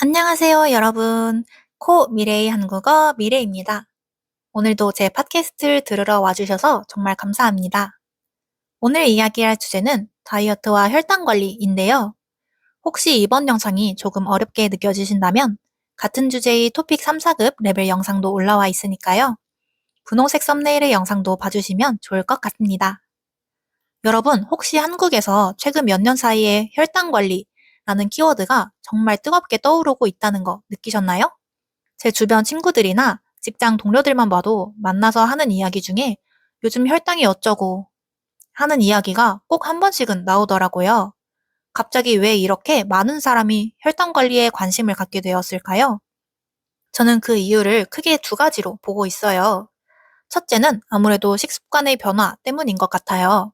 안녕하세요, 여러분. 코 미래의 한국어 미래입니다. 오늘도 제 팟캐스트를 들으러 와주셔서 정말 감사합니다. 오늘 이야기할 주제는 다이어트와 혈당 관리인데요. 혹시 이번 영상이 조금 어렵게 느껴지신다면 같은 주제의 토픽 3, 4급 레벨 영상도 올라와 있으니까요. 분홍색 썸네일의 영상도 봐주시면 좋을 것 같습니다. 여러분, 혹시 한국에서 최근 몇 년 사이에 혈당 관리라는 키워드가 정말 뜨겁게 떠오르고 있다는 거 느끼셨나요? 제 주변 친구들이나 직장 동료들만 봐도 만나서 하는 이야기 중에 요즘 혈당이 어쩌고 하는 이야기가 꼭 한 번씩은 나오더라고요. 갑자기 왜 이렇게 많은 사람이 혈당 관리에 관심을 갖게 되었을까요? 저는 그 이유를 크게 두 가지로 보고 있어요. 첫째는 아무래도 식습관의 변화 때문인 것 같아요.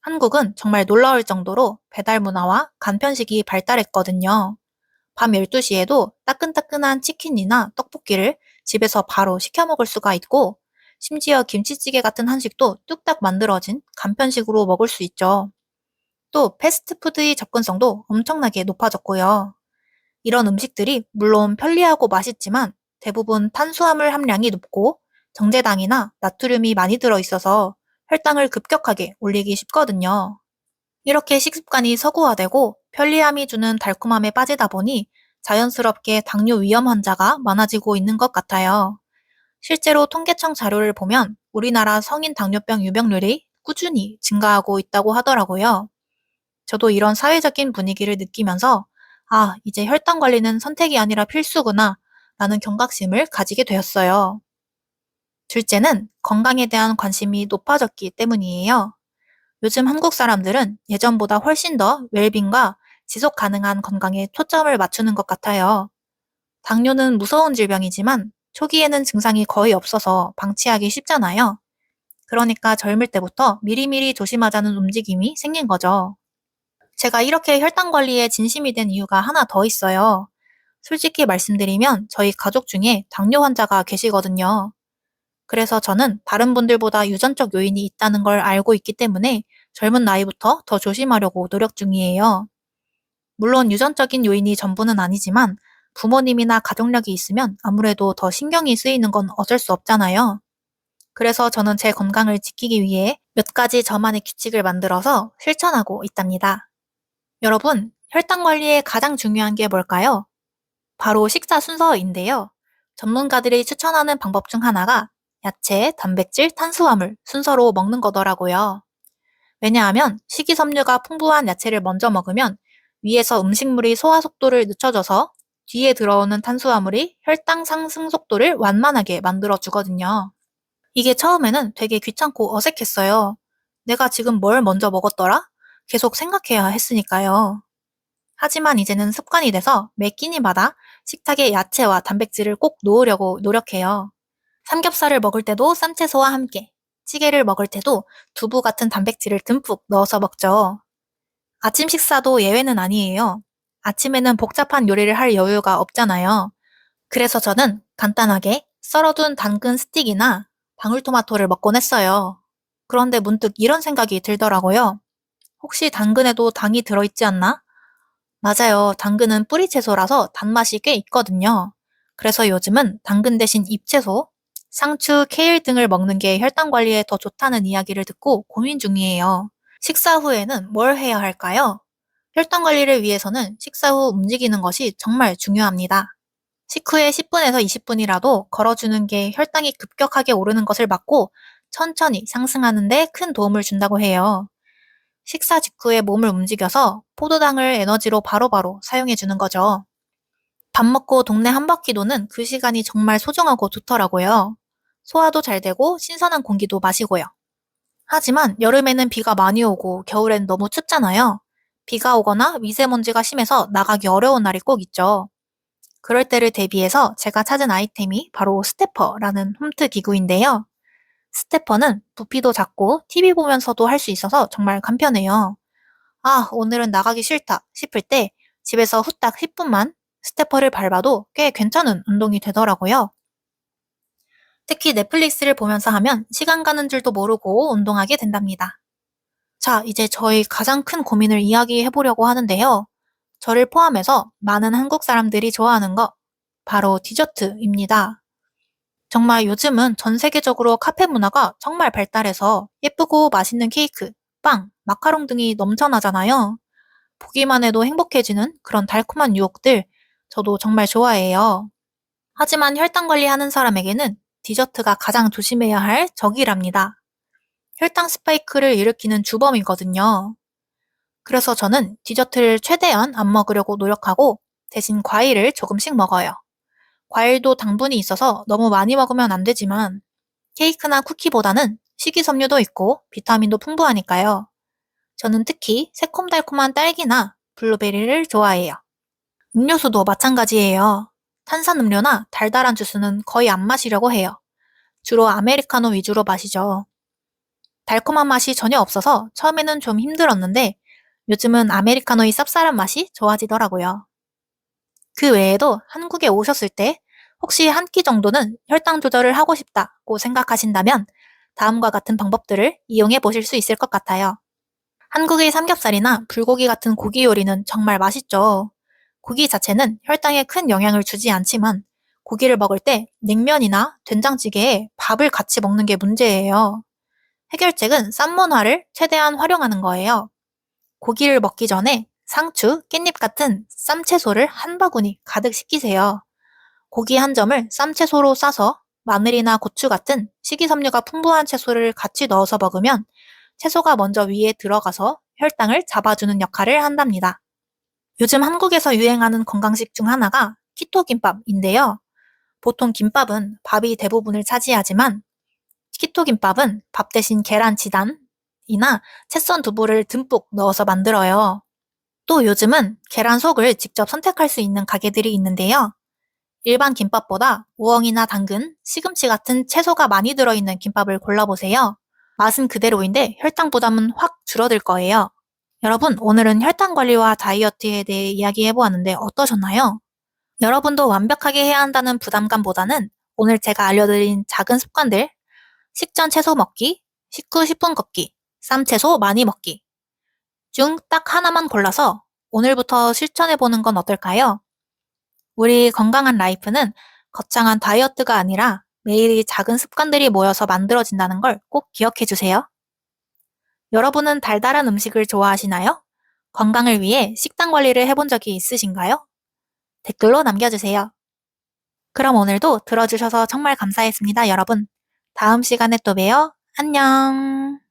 한국은 정말 놀라울 정도로 배달 문화와 간편식이 발달했거든요. 밤 12시에도 따끈따끈한 치킨이나 떡볶이를 집에서 바로 시켜 먹을 수가 있고, 심지어 김치찌개 같은 한식도 뚝딱 만들어진 간편식으로 먹을 수 있죠. 또 패스트푸드의 접근성도 엄청나게 높아졌고요. 이런 음식들이 물론 편리하고 맛있지만 대부분 탄수화물 함량이 높고 정제당이나 나트륨이 많이 들어있어서 혈당을 급격하게 올리기 쉽거든요. 이렇게 식습관이 서구화되고 편리함이 주는 달콤함에 빠지다 보니 자연스럽게 당뇨 위험 환자가 많아지고 있는 것 같아요. 실제로 통계청 자료를 보면 우리나라 성인 당뇨병 유병률이 꾸준히 증가하고 있다고 하더라고요. 저도 이런 사회적인 분위기를 느끼면서 아, 이제 혈당 관리는 선택이 아니라 필수구나 라는 경각심을 가지게 되었어요. 둘째는 건강에 대한 관심이 높아졌기 때문이에요. 요즘 한국 사람들은 예전보다 훨씬 더 웰빙과 지속 가능한 건강에 초점을 맞추는 것 같아요. 당뇨는 무서운 질병이지만 초기에는 증상이 거의 없어서 방치하기 쉽잖아요. 그러니까 젊을 때부터 미리미리 조심하자는 움직임이 생긴 거죠. 제가 이렇게 혈당 관리에 진심이 된 이유가 하나 더 있어요. 솔직히 말씀드리면 저희 가족 중에 당뇨 환자가 계시거든요. 그래서 저는 다른 분들보다 유전적 요인이 있다는 걸 알고 있기 때문에 젊은 나이부터 더 조심하려고 노력 중이에요. 물론 유전적인 요인이 전부는 아니지만 부모님이나 가족력이 있으면 아무래도 더 신경이 쓰이는 건 어쩔 수 없잖아요. 그래서 저는 제 건강을 지키기 위해 몇 가지 저만의 규칙을 만들어서 실천하고 있답니다. 여러분, 혈당 관리에 가장 중요한 게 뭘까요? 바로 식사 순서인데요. 전문가들이 추천하는 방법 중 하나가 야채, 단백질, 탄수화물 순서로 먹는 거더라고요. 왜냐하면 식이섬유가 풍부한 야채를 먼저 먹으면 위에서 음식물이 소화 속도를 늦춰줘서 뒤에 들어오는 탄수화물이 혈당 상승 속도를 완만하게 만들어 주거든요. 이게 처음에는 되게 귀찮고 어색했어요. 내가 지금 뭘 먼저 먹었더라? 계속 생각해야 했으니까요. 하지만 이제는 습관이 돼서 매 끼니마다 식탁에 야채와 단백질을 꼭 놓으려고 노력해요. 삼겹살을 먹을 때도 쌈채소와 함께, 찌개를 먹을 때도 두부 같은 단백질을 듬뿍 넣어서 먹죠. 아침 식사도 예외는 아니에요. 아침에는 복잡한 요리를 할 여유가 없잖아요. 그래서 저는 간단하게 썰어둔 당근 스틱이나 방울토마토를 먹곤 했어요. 그런데 문득 이런 생각이 들더라고요. 혹시 당근에도 당이 들어있지 않나? 맞아요. 당근은 뿌리 채소라서 단맛이 꽤 있거든요. 그래서 요즘은 당근 대신 잎채소, 상추, 케일 등을 먹는 게 혈당 관리에 더 좋다는 이야기를 듣고 고민 중이에요. 식사 후에는 뭘 해야 할까요? 혈당 관리를 위해서는 식사 후 움직이는 것이 정말 중요합니다. 식후에 10분에서 20분이라도 걸어주는 게 혈당이 급격하게 오르는 것을 막고 천천히 상승하는 데 큰 도움을 준다고 해요. 식사 직후에 몸을 움직여서 포도당을 에너지로 바로바로 사용해 주는 거죠. 밥 먹고 동네 한 바퀴 도는 그 시간이 정말 소중하고 좋더라고요. 소화도 잘 되고 신선한 공기도 마시고요. 하지만 여름에는 비가 많이 오고 겨울엔 너무 춥잖아요. 비가 오거나 미세먼지가 심해서 나가기 어려운 날이 꼭 있죠. 그럴 때를 대비해서 제가 찾은 아이템이 바로 스태퍼라는 홈트 기구인데요. 스태퍼는 부피도 작고 TV 보면서도 할 수 있어서 정말 간편해요. 아, 오늘은 나가기 싫다 싶을 때 집에서 후딱 10분만 스태퍼를 밟아도 꽤 괜찮은 운동이 되더라고요. 특히 넷플릭스를 보면서 하면 시간 가는 줄도 모르고 운동하게 된답니다. 자, 이제 저희 가장 큰 고민을 이야기해 보려고 하는데요. 저를 포함해서 많은 한국 사람들이 좋아하는 거, 바로 디저트입니다. 정말 요즘은 전 세계적으로 카페 문화가 정말 발달해서 예쁘고 맛있는 케이크, 빵, 마카롱 등이 넘쳐나잖아요. 보기만 해도 행복해지는 그런 달콤한 유혹들, 저도 정말 좋아해요. 하지만 혈당 관리하는 사람에게는 디저트가 가장 조심해야 할 적이랍니다. 혈당 스파이크를 일으키는 주범이거든요. 그래서 저는 디저트를 최대한 안 먹으려고 노력하고 대신 과일을 조금씩 먹어요. 과일도 당분이 있어서 너무 많이 먹으면 안 되지만 케이크나 쿠키보다는 식이섬유도 있고 비타민도 풍부하니까요. 저는 특히 새콤달콤한 딸기나 블루베리를 좋아해요. 음료수도 마찬가지예요. 탄산음료나 달달한 주스는 거의 안 마시려고 해요. 주로 아메리카노 위주로 마시죠. 달콤한 맛이 전혀 없어서 처음에는 좀 힘들었는데 요즘은 아메리카노의 쌉쌀한 맛이 좋아지더라고요. 그 외에도 한국에 오셨을 때 혹시 한 끼 정도는 혈당 조절을 하고 싶다고 생각하신다면 다음과 같은 방법들을 이용해 보실 수 있을 것 같아요. 한국의 삼겹살이나 불고기 같은 고기 요리는 정말 맛있죠. 고기 자체는 혈당에 큰 영향을 주지 않지만 고기를 먹을 때 냉면이나 된장찌개에 밥을 같이 먹는 게 문제예요. 해결책은 쌈문화를 최대한 활용하는 거예요. 고기를 먹기 전에 상추, 깻잎 같은 쌈채소를 한 바구니 가득 식히세요. 고기 한 점을 쌈채소로 싸서 마늘이나 고추 같은 식이섬유가 풍부한 채소를 같이 넣어서 먹으면 채소가 먼저 위에 들어가서 혈당을 잡아주는 역할을 한답니다. 요즘 한국에서 유행하는 건강식 중 하나가 키토김밥인데요. 보통 김밥은 밥이 대부분을 차지하지만 키토김밥은 밥 대신 계란 지단이나 채썬 두부를 듬뿍 넣어서 만들어요. 또 요즘은 계란 속을 직접 선택할 수 있는 가게들이 있는데요. 일반 김밥보다 우엉이나 당근, 시금치 같은 채소가 많이 들어있는 김밥을 골라보세요. 맛은 그대로인데 혈당 부담은 확 줄어들 거예요. 여러분, 오늘은 혈당 관리와 다이어트에 대해 이야기해보았는데 어떠셨나요? 여러분도 완벽하게 해야 한다는 부담감보다는 오늘 제가 알려드린 작은 습관들, 식전 채소 먹기, 식후 10분 걷기, 쌈채소 많이 먹기 중 딱 하나만 골라서 오늘부터 실천해보는 건 어떨까요? 우리 건강한 라이프는 거창한 다이어트가 아니라 매일이 작은 습관들이 모여서 만들어진다는 걸 꼭 기억해 주세요. 여러분은 달달한 음식을 좋아하시나요? 건강을 위해 식단 관리를 해본 적이 있으신가요? 댓글로 남겨주세요. 그럼 오늘도 들어주셔서 정말 감사했습니다, 여러분. 다음 시간에 또 봬요. 안녕.